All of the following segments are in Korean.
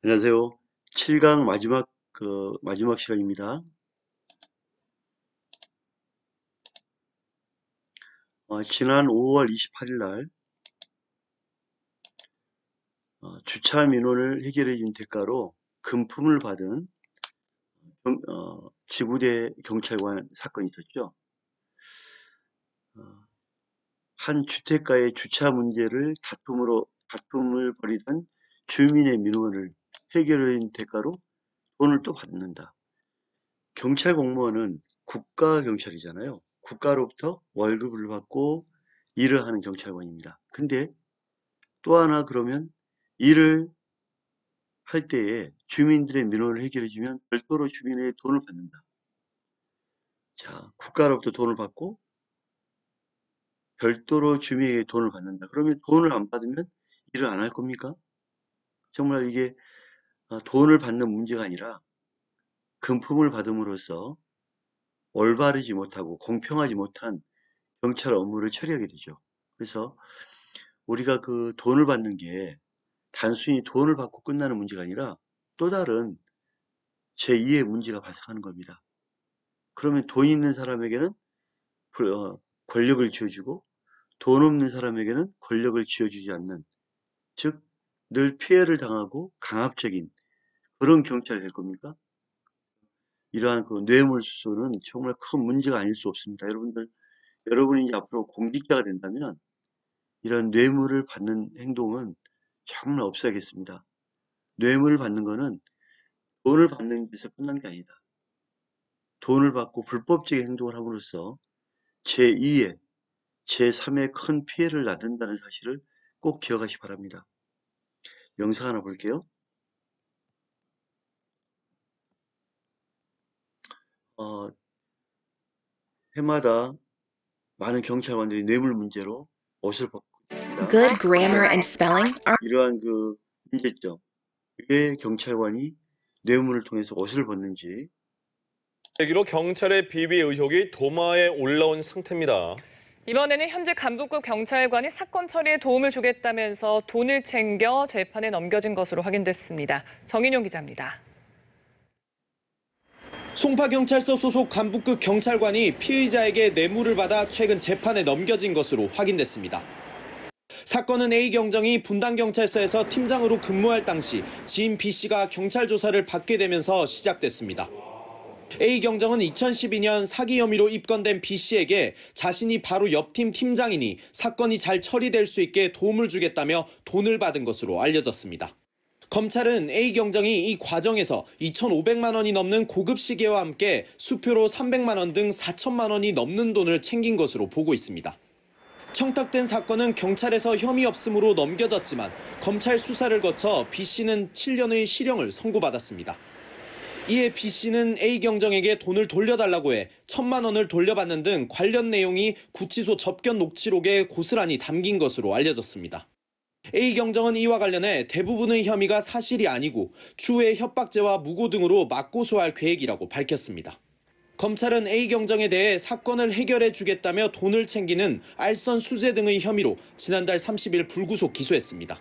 안녕하세요. 7강 마지막 시간입니다. 지난 5월 28일 날 주차 민원을 해결해 준 대가로 금품을 받은 지구대 경찰관 사건이 있었죠. 한 주택가의 주차 문제를 다툼을 벌이던 주민의 민원을 해결해 준 대가로 돈을 또 받는다. 경찰 공무원은 국가 경찰이잖아요. 국가로부터 월급을 받고 일을 하는 경찰관입니다. 근데 또 하나 그러면 일을 할 때에 주민들의 민원을 해결해 주면 별도로 주민의 돈을 받는다. 자, 국가로부터 돈을 받고 별도로 주민에게 돈을 받는다. 그러면 돈을 안 받으면 일을 안 할 겁니까? 정말 이게 돈을 받는 문제가 아니라 금품을 받음으로써 올바르지 못하고 공평하지 못한 경찰 업무를 처리하게 되죠. 그래서 우리가 그 돈을 받는 게 단순히 돈을 받고 끝나는 문제가 아니라 또 다른 제2의 문제가 발생하는 겁니다. 그러면 돈 있는 사람에게는 권력을 쥐어주고 돈 없는 사람에게는 권력을 쥐어주지 않는, 즉 늘 피해를 당하고 강압적인 그런 경찰이 될 겁니까? 이러한 그 뇌물수수는 정말 큰 문제가 아닐 수 없습니다. 여러분이 이제 앞으로 공직자가 된다면 이런 뇌물을 받는 행동은 정말 없어야겠습니다. 뇌물을 받는 거는 돈을 받는 데서 끝난 게 아니다. 돈을 받고 불법적인 행동을 함으로써 제2의, 제3의 큰 피해를 낳는다는 사실을 꼭 기억하시 기 바랍니다. 영상 하나 볼게요. 어, 해마다 많은 경찰관들이 뇌물 문제로 옷을 벗고 있습니다. Good grammar and spelling are 이러한 그 문제점, 왜 경찰관이 뇌물을 통해서 옷을 벗는지. 계기로 경찰의 비위 의혹이 도마에 올라온 상태입니다. 이번에는 현재 간부급 경찰관이 사건 처리에 도움을 주겠다면서 돈을 챙겨 재판에 넘겨진 것으로 확인됐습니다. 정인용 기자입니다. 송파경찰서 소속 간부급 경찰관이 피의자에게 뇌물을 받아 최근 재판에 넘겨진 것으로 확인됐습니다. 사건은 A경정이 분당경찰서에서 팀장으로 근무할 당시 지인 B씨가 경찰 조사를 받게 되면서 시작됐습니다. A경정은 2012년 사기 혐의로 입건된 B씨에게 자신이 바로 옆팀 팀장이니 사건이 잘 처리될 수 있게 도움을 주겠다며 돈을 받은 것으로 알려졌습니다. 검찰은 A경정이 이 과정에서 2,500만 원이 넘는 고급 시계와 함께 수표로 300만 원 등 4천만 원이 넘는 돈을 챙긴 것으로 보고 있습니다. 청탁된 사건은 경찰에서 혐의 없음으로 넘겨졌지만 검찰 수사를 거쳐 B씨는 7년의 실형을 선고받았습니다. 이에 B씨는 A경정에게 돈을 돌려달라고 해 1,000만 원을 돌려받는 등 관련 내용이 구치소 접견 녹취록에 고스란히 담긴 것으로 알려졌습니다. A경정은 이와 관련해 대부분의 혐의가 사실이 아니고 추후에 협박죄와 무고 등으로 맞고소할 계획이라고 밝혔습니다. 검찰은 A경정에 대해 사건을 해결해 주겠다며 돈을 챙기는 알선 수재 등의 혐의로 지난달 30일 불구속 기소했습니다.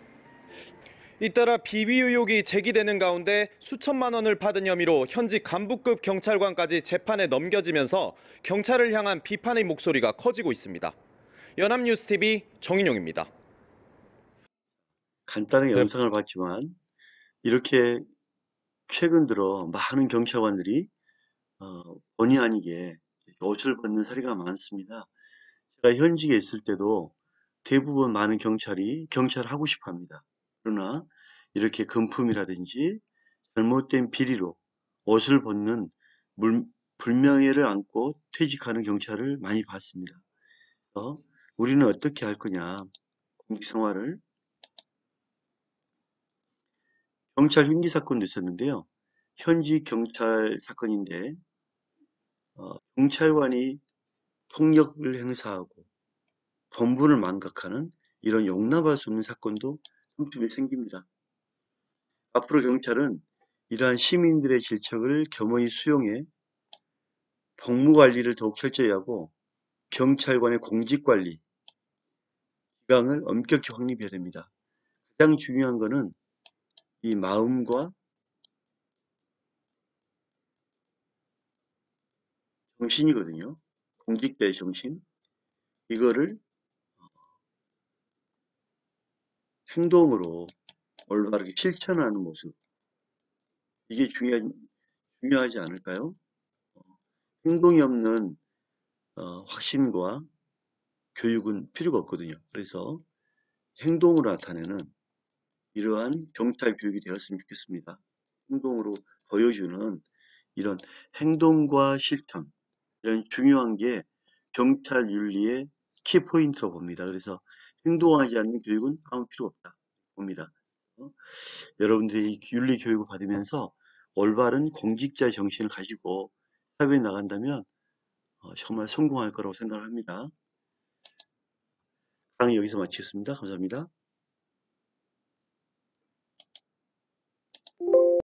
잇따라 비위 의혹이 제기되는 가운데 수천만 원을 받은 혐의로 현직 간부급 경찰관까지 재판에 넘겨지면서 경찰을 향한 비판의 목소리가 커지고 있습니다. 연합뉴스TV 정인용입니다. 간단하게 영상을 봤지만 이렇게 최근 들어 많은 경찰관들이 본의 아니게 옷을 벗는 사례가 많습니다. 제가 현직에 있을 때도 대부분 많은 경찰이 경찰하고 싶어 합니다. 그러나 이렇게 금품이라든지 잘못된 비리로 옷을 벗는 불명예를 안고 퇴직하는 경찰을 많이 봤습니다. 그래서 우리는 어떻게 할 거냐, 공직 생활을. 경찰 흉기 사건도 있었는데요. 현직 경찰 사건인데 경찰관이 폭력을 행사하고 본분을 망각하는 이런 용납할 수 없는 사건도 틈틈이 생깁니다. 앞으로 경찰은 이러한 시민들의 질책을 겸허히 수용해 법무관리를 더욱 철저히 하고 경찰관의 공직관리 기강을 엄격히 확립해야 됩니다. 가장 중요한 것은 이 마음과 정신이거든요. 공직자의 정신. 이거를 행동으로 올바르게 실천하는 모습. 이게 중요하지 않을까요? 행동이 없는 확신과 교육은 필요가 없거든요. 그래서 행동으로 나타내는 이러한 경찰 교육이 되었으면 좋겠습니다. 행동으로 보여주는 이런 행동과 실천, 이런 중요한 게 경찰 윤리의 키포인트로 봅니다. 그래서 행동하지 않는 교육은 아무 필요 없다 봅니다. 여러분들이 윤리 교육을 받으면서 올바른 공직자 정신을 가지고 사회에 나간다면 정말 성공할 거라고 생각합니다. 강의 여기서 마치겠습니다. 감사합니다.